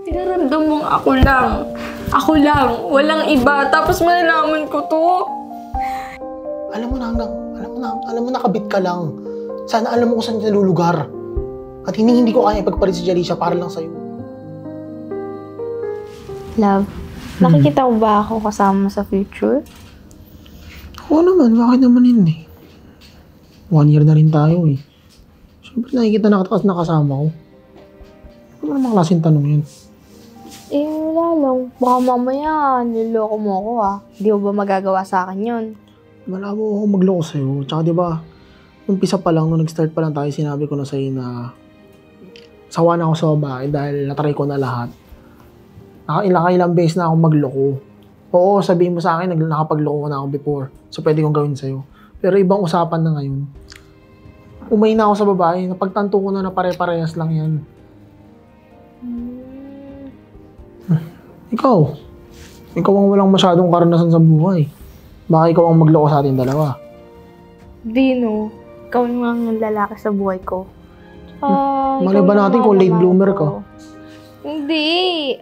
Pinaramdam mong ako lang. Ako lang. Walang iba. Tapos malalaman ko to. Alam mo nakabit ka lang. Sana alam mo kung saan nalulugar. At hindi ko kaya ipagpalit si Jalisha para lang sa'yo. Love, nakikita mo ba ako kasama sa future? Oo naman, bakit naman hindi? 1 year na rin tayo eh. Siyempre nakikita na kasama ko. Ano naman klaseng tanong yun? Eh, wala lang. Baka mamaya, niloko mo ako Hindi mo ba magagawa sa akin yun? Wala mo ako magloko sa'yo. Tsaka diba, umpisa pa lang, nung nag-start pa lang tayo, sinabi ko na sa'yo na sawa na ako sa babae dahil natry ko na lahat. Ilang beses na akong magloko. Oo, sabihin mo sa akin, nakapagloko na ako before. So, pwede kong gawin sa'yo. Pero ibang usapan na ngayon. Umay na ako sa babae. Napagtanto ko na pare-parehas lang yan. Ikaw ang walang masyadong karanasan sa buhay. Baka ikaw ang magloko sa ating dalawa. Dino, ikaw lang yung lalaki sa buhay ko. Malay ba natin kung late bloomer ka? Hindi.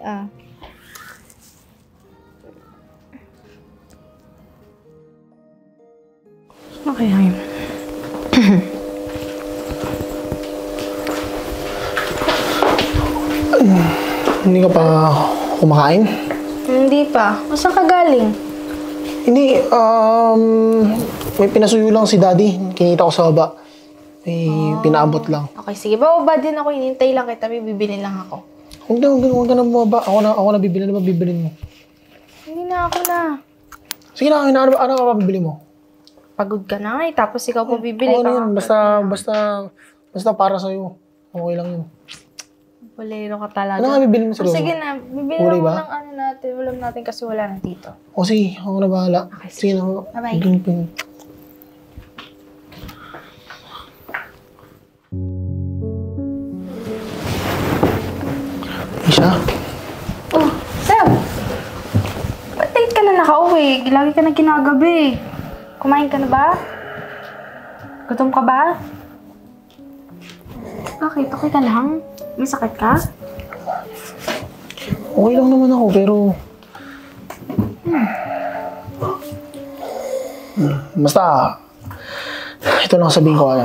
Okay lang yun. Hindi ka pa kumakain? Hindi pa. Saan ka galing? Hindi, may pinasuyo lang si Daddy. Kinita ko sa baba. May pinaabot lang. Okay, sige. Bababa din ako. Hinintay lang kita. May bibili lang ako. Huwag ka na bumaba. Ako na bibili. Ano ba bibilin mo? Hindi na ako na. Sige na, ano ka pa bibili mo? Pagod ka na tapos ikaw pa bibili Oo ka. yun. Basta para sa'yo. Okay lang yun. Bolero ka talaga. Ano nga bibili mo sa sige na. Bibili Kulay mo ba? ng ano natin. Ulam natin kasi wala na dito. O sige, ako na bahala. Okay, sige na. Bye-bye. Isha? Oh, Sam! Ba't late ka na nakauwi? Lagi ka na ginagabi. Kumain ka na ba? Gutom ka ba? Bakit? Okay ka lang? May sakit ka? Okay lang naman ako, pero... Basta... Ito lang sabihin ko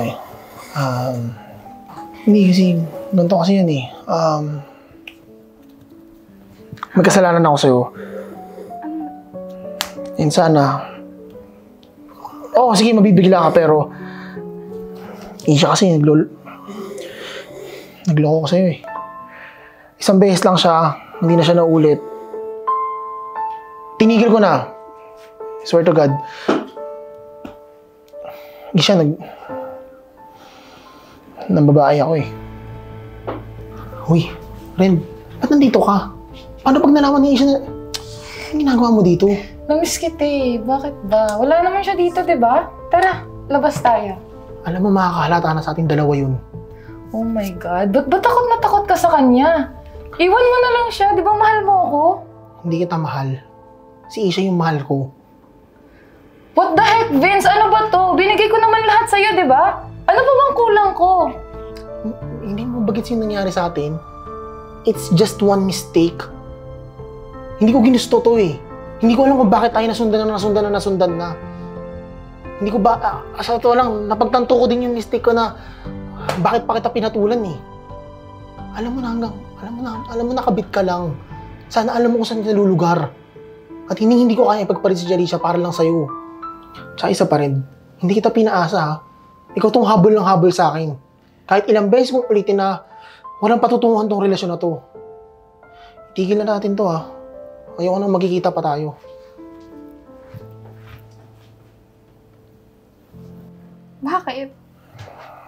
hindi kasi... Ganito kasi yan eh. May kasalanan ako sa'yo. And sana... sige, mabibigla ka, pero... Siya kasi nagloko ko sa'yo eh. Isang beses lang siya, hindi na siya naulit. Tinigil ko na. Swear to God. Hindi siya nambabae ako eh. Uy, Ren, ba't nandito ka? Paano pag nalaman niya siya na... Anong ginagawa mo dito? Namiss kita eh. Bakit ba? Wala naman siya dito, diba? Tara, labas tayo. Alam mo, makakahalata na sa ating dalawa yun. Oh my God. Ba't takot na takot ka sa kanya? Iwan mo na lang siya. Di ba mahal mo ako? Hindi kita mahal. Si Isha yung mahal ko. What the heck, Vince? Ano ba to? Binigay ko naman lahat sa'yo, di ba? Ano pa bang kulang ko? Hindi mo bagets yung nangyari sa atin? It's just one mistake. Hindi ko ginusto to eh. Hindi ko alam kung bakit tayo nasundan na. Hindi ko ba... sa totoo lang, napagtanto ko din yung mistake ko na bakit pa kita pinatulan eh. Alam mo nakabit ka lang. Sana alam mo kung saan nalulugar. At hindi ko kaya ipagpalit si Jalisha para lang sa'yo. Tsaka isa pa rin, hindi kita pinaasa ha. Ikaw tong habol ng habol sa akin. Kahit ilang beses mong ulitin na walang patutunguhan tong relasyon na to. Itigil na natin to ha. Ayoko nang magkikita pa tayo. Bakit?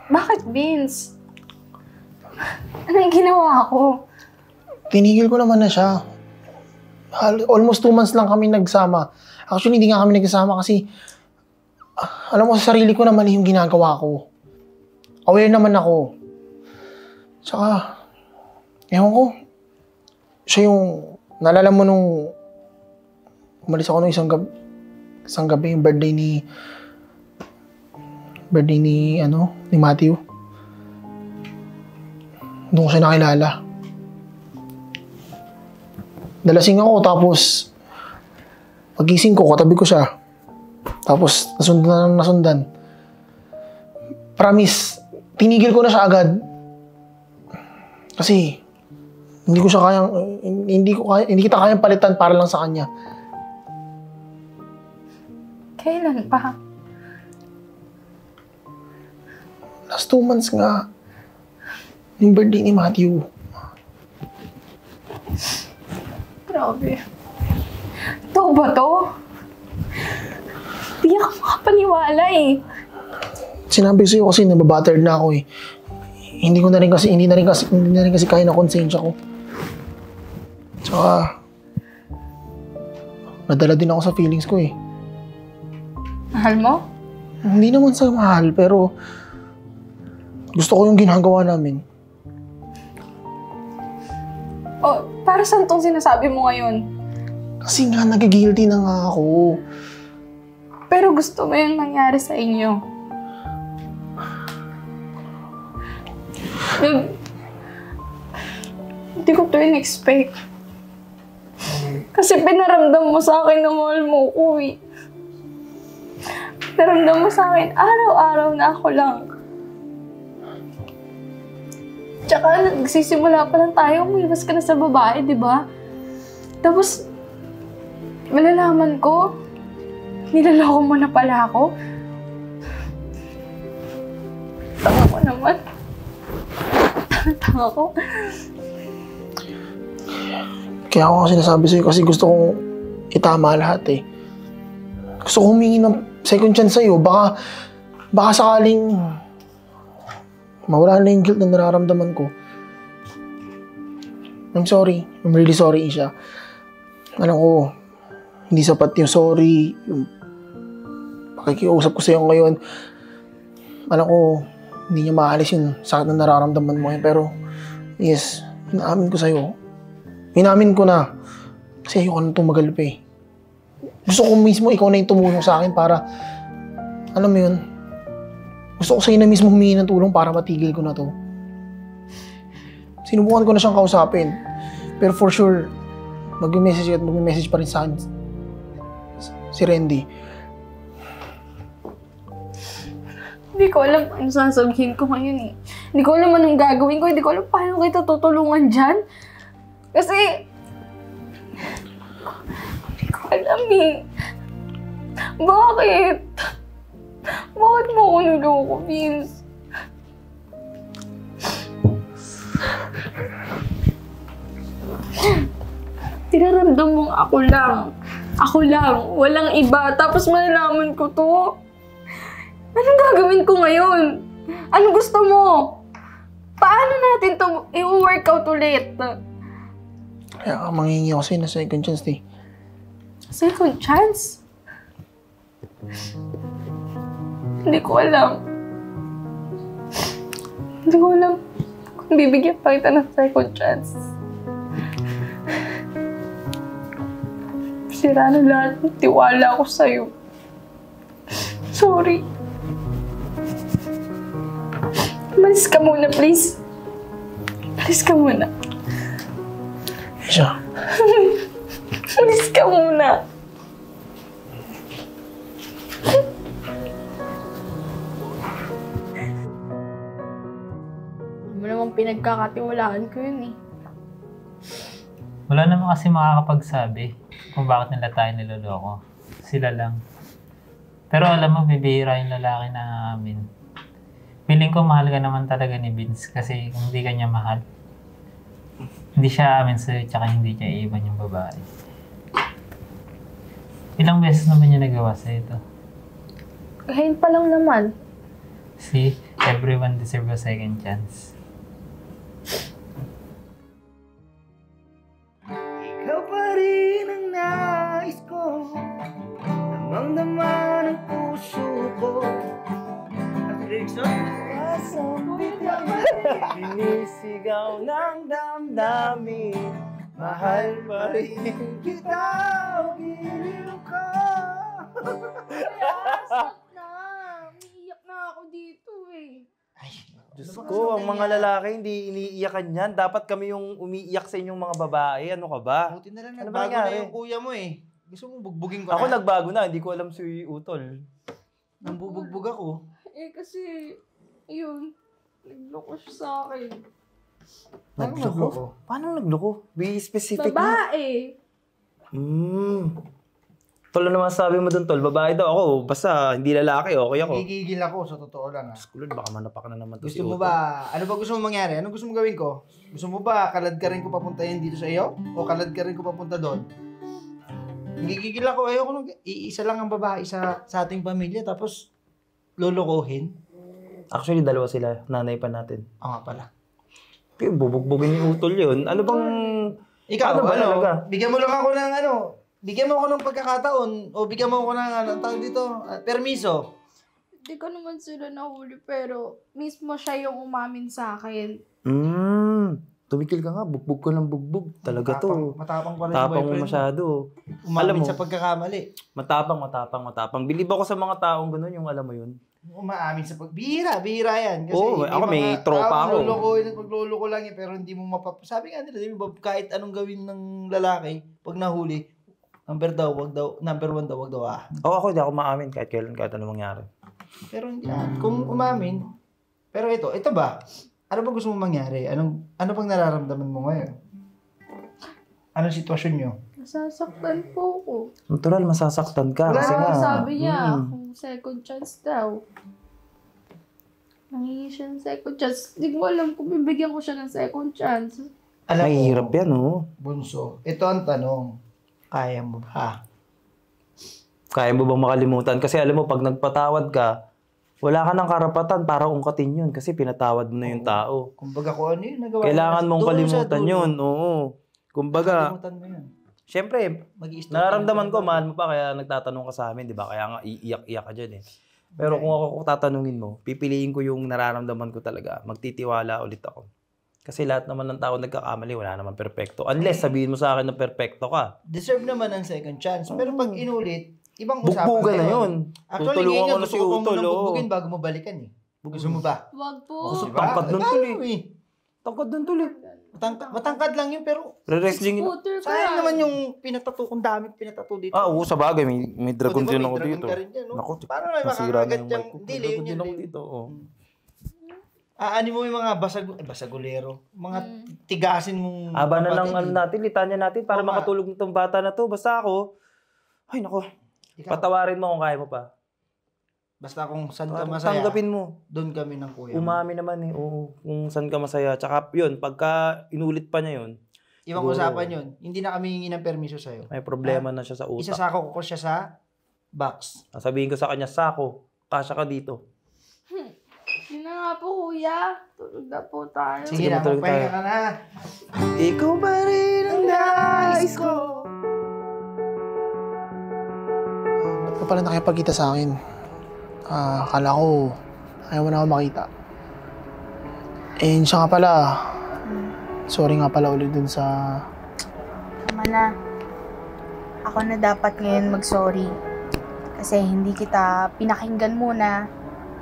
Bakit, Vince? Ano yung ginawa ko? Tinigil ko naman na siya. Almost 2 months lang kami nagsama. Actually, hindi nga kami nagsama kasi alam mo sa sarili ko na mali yung ginagawa ko. Aware naman ako. Tsaka, ewan ko, siya yung, naalala mo nung umalis ako nung isang gabi, yung birthday ni Matthew. Doon ko siya nakilala. nalasing ako, tapos pagising ko, katabi ko siya. Tapos nasundan. Promise, tinigil ko na siya agad. Kasi hindi kita kayang palitan para lang sa kanya. Kailan pa? Last 2 months nga. Yung birthday ni Matthew. Grabe. Ito ba to? Di ako makapaniwala eh. Sinabi ko sa'yo kasi nababattered na ako eh. Hindi na rin kasi kaya na konsensya ko. Tsaka, nadala din ako sa feelings ko eh. Mahal mo? Hindi naman sa mahal, pero gusto ko yung ginagawa namin. O, para saan tong sinasabi mo ngayon? Kasi nga, nagigilty na nga ako. Pero gusto mo yung nangyari sa inyo. Hindi ko to in-expect. Kasi pinaramdam mo sa akin na mahal mo ko eh. Pinaramdam mo sa akin araw-araw na ako lang. Tsaka nagsisimula pa lang tayo, umiwas ka na sa babae, di ba? Tapos, malalaman ko, nilaloko mo na pala ako. Tanga ko naman. Tanga ko. Kaya ako sinasabi sa'yo kasi gusto kong itama lahat eh. Gusto kong humingi ng second chance sa'yo. Baka sakaling mawala na yung guilt na nararamdaman ko. I'm sorry. I'm really sorry, Isha. Alam ko, hindi sapat yung sorry, yung pakikiusap ko sa'yo ngayon. Alam ko, hindi niya maalis yung sakit na nararamdaman mo ngayon. Pero, yes, inaamin ko sa'yo. Inamin ko na. Kasi ayoko na tumagal pa eh. Gusto ko mismo ikaw na yung tumulong sa akin para, alam mo yun, gusto ko sa'yo na mismo humingi ng tulong para matigil ko na to. Sinubukan ko na siyang kausapin. Pero for sure, mag-message pa rin sa akin si Randy. Hindi ko alam ano sasabihin ko ngayon eh. Hindi ko alam anong gagawin ko. Hindi ko alam paano kita tutulungan dyan. Kasi, hindi ko alam eh. Bakit? Bakit mo ako niloko, Vince? Tinaramdam mong ako lang. Ako lang. Walang iba. Tapos malalaman ko to. Anong gagawin ko ngayon? Ano gusto mo? Paano natin to i-workout ulit? Kaya manghingi ako sa'yo na second chance eh. Second chance? Hindi ko alam. Hindi ko alam kung bibigyan pa kita ng second chance. Sira na lahat ng tiwala ko sa'yo. Sorry. Malis ka muna, please. Malis ka muna. Isha. Malis ka muna. Ano namang pinagkakatiwalaan ko yun eh. Wala naman kasi makakapagsabi kung bakit nila tayo niloloko. Sila lang. Pero alam mo, bibihira yung lalaki na amin. Feeling ko mahal ka naman talaga ni Vince kasi kung hindi ka niya mahal, hindi siya amin sa'yo tsaka hindi niya iiwan yung babae. Ilang beses naman niya nagawa sa'yo ito? Ngayon pa lang naman. See, everyone deserves a second chance. Ikaw pa rin ang nais ko, damang-dama ng puso ko. At asang biglang binisigaw ng damdamin. Mahal pa rin kita, o giliw ka. Kaya, stop na. Umiiyak na ako dito eh. Ay, Diyos ko, ang mga lalaki hindi iniiyakan yan. Dapat kami yung umiiyak sa inyong mga babae. Ano ka ba? Buti na lang, Ano nagbago ba na nangyari? yung kuya mo eh. Gusto mo bugbugin ko Ako na? nagbago na, hindi ko alam si Utol. Nambubugbog ako. Eh, kasi, yun, nagloko siya sa akin. Nagloko? Paano nagloko? Be specific na. Babae. Tol, ano naman sabi mo dun, Tol? Babae daw ako. Basta hindi lalaki, okay ako. Gigigil ako, sa totoo lang ha. Kulod, baka manapak na naman to si Gusto mo Utol. ba, ano ba gusto mo mangyari? Ano gusto mo gawin ko? Gusto mo ba kalad ka rin ko papunta yan dito sa iyo? O kalad ka rin ko papunta doon? Gigigil ako, ayoko nung iisa lang ang babae sa ating pamilya tapos lolokohin. Actually, dalawa sila. Nanay pa natin. Oo nga pala. Pero bubugbugin ni Utol yun. Ano bang... Ikaw, Ano ba talaga? bigyan mo lang ako ng bigyan mo ako ng pagkakataon o bigyan mo ako ng tawag dito, permiso. Hindi ko naman sila nahuli, pero mismo siya yung umamin sa akin. Tumikil ka nga. Bugbog ka ng bugbog. Talaga to. Matapang pala yung Tapang mo boyfriend masyado. Umamin Alam mo, sa pagkakamali. matapang. Bilib ako sa mga taong gano'n, yung alam mo yun. Umaamin sa bihira yan. Kasi Oo, ako may tropa ako. Lulukoy at pagluluko lang yan, pero hindi mo sabi nga nila, di ba, kahit anong gawin ng lalaki, pag nahuli, number one daw, wag daw Ako hindi ako maamin kahit kailan, kahit ano mangyari. Pero hindi kung umamin, pero ito ba? Ano ba gusto mong mangyari? Ano bang nararamdaman mo ngayon? Anong sitwasyon nyo? Nasasaktan po ako. Natural, masasaktan ka. Wala Kasi naman nga, Sabi niya, kung second chance daw. Nangingi siya ng second chance. Hindi ko alam kung bibigyan ko siya ng second chance. Alam mo, mahirap yan, oh. Bunso, ito ang tanong. Kaya mo ba? Kaya mo bang makalimutan? Kasi alam mo, pag nagpatawad ka, wala ka ng karapatan para ungkatin yun kasi pinatawad mo na yung tao. Kumbaga kung ano yun, nagawa Kailangan mong Dulo sa kalimutan dulo. yun, oo. Kumbaga, Kalimutan mo yun. syempre, Mag-i-stop nararamdaman ko, mahal mo pa, kaya nagtatanong ka sa amin, di ba? Kaya nga, iiyak-iyak ka dyan eh. Pero kung ako tatanungin mo, pipiliin ko yung nararamdaman ko talaga. Magtitiwala ulit ako. Kasi lahat naman ng tao nagkakamali, wala naman perfecto. Unless sabihin mo sa akin na perfecto ka. Deserve naman ang second chance. Pero pag inulit, ibang usapan Bukbugan na yun. Actually, Tutulungan ngayon ko na gusto si ko Utol, munang oo. bugbugin bago mo balikan eh. Gusto mo ba? Wag po. Gusto Diba? tangkad nun Ano tuloy. eh? Tangkad nun tuloy. Matangkad lang yun, pero Re-wrestling. Scooter ka. sayang naman yung pinatato, kung daming pinatato dito. Ah, oo, sa bagay. May dragon O, diba, din may ako dragon dito. ka rin dyan, no? Naku, Paano may nasira na makakagat yung diyang mic ko. May dili, dragon yun din yan, ako dili. dito, oo. Ano mo yung mga basagulero, mga tigasin mong... Aba na lang kapatid, ano eh. natin, litanya natin para Oo nga. makatulog nitong bata na to. Basta ako, ay nako, Ikaw, patawarin mo kung kaya mo pa. basta kung saan ka masaya, Tanggapin mo. doon kami ng kuya. mo. Umami naman eh, oo, kung saan ka masaya. Tsaka yun, pagka inulit pa niya yun, Ibang siguro. usapan yun. Hindi na kami hingi ng permiso sa'yo. may problema na siya sa utak. Isasako ko siya sa box. Sabihin ko sa kanya, Sako, kasya ka dito. Yun na nga po, kuya. Tulog na po tayo. Sige na, matulog magpahinga tayo. ka na. Ikaw pa rin ang nais ko. Ba't ka pala nakipagkita sa akin? Akala ko, ayaw mo na ako makita. Siya nga pala. Sorry nga pala ulit dun sa... Tama na. Ako na dapat ngayon mag-sorry. Kasi hindi kita pinakinggan muna.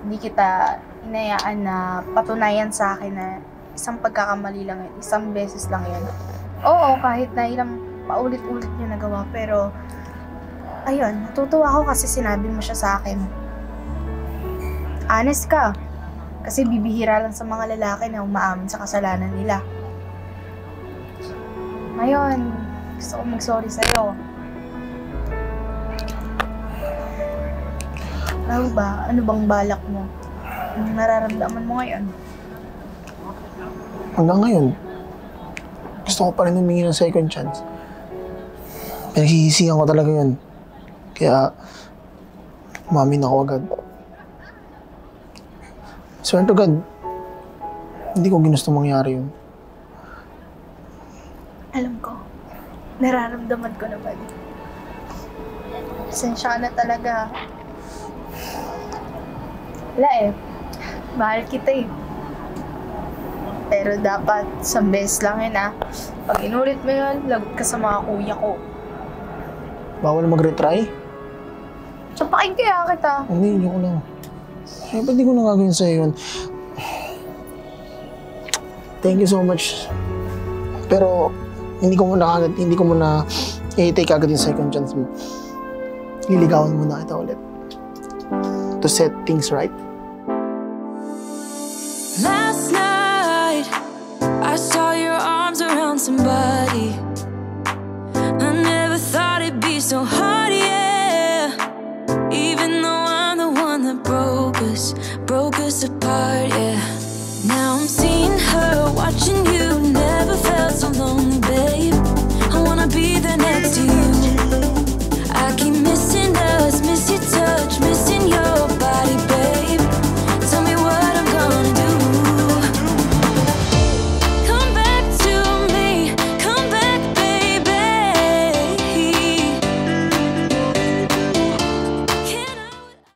Hindi kita inayaan na patunayan sa akin na isang pagkakamali lang yun. Isang beses lang yun. Oo, kahit na ilang paulit-ulit niya nagawa. Pero, ayun, natutuwa ako kasi sinabi mo siya sa akin. Honest ka. Kasi bibihira lang sa mga lalaki na umaamin sa kasalanan nila. Ngayon, gusto ko mag-sorry sa'yo. Ano ba? Ano bang balak mo? Anong nararamdaman mo ngayon? Hanggang ngayon, gusto ko pa rin humingi ng second chance. Pinagsisisihan ko talaga yun. Kaya, umamin ako agad. Swear to God, hindi ko ginusto mangyari yun. Alam ko. Nararamdaman ko naman. Pasensya ka na talaga. Wala eh. Mahal kita eh. Pero dapat, isang beses lang yun ah. Pag inulit mo yun, lagot ka sa mga kuya ko. Bawal mag-retry? Sapakin kaya kita. Hindi ko lang. Eh, ba't di ko na gagawin sa'yo yun? Thank you so much. Pero, hindi ko muna i-take agad yung second chance mo. Liligawan muna kita ulit. To set things right. Last night, I saw your arms around somebody. I never thought it'd be so hard.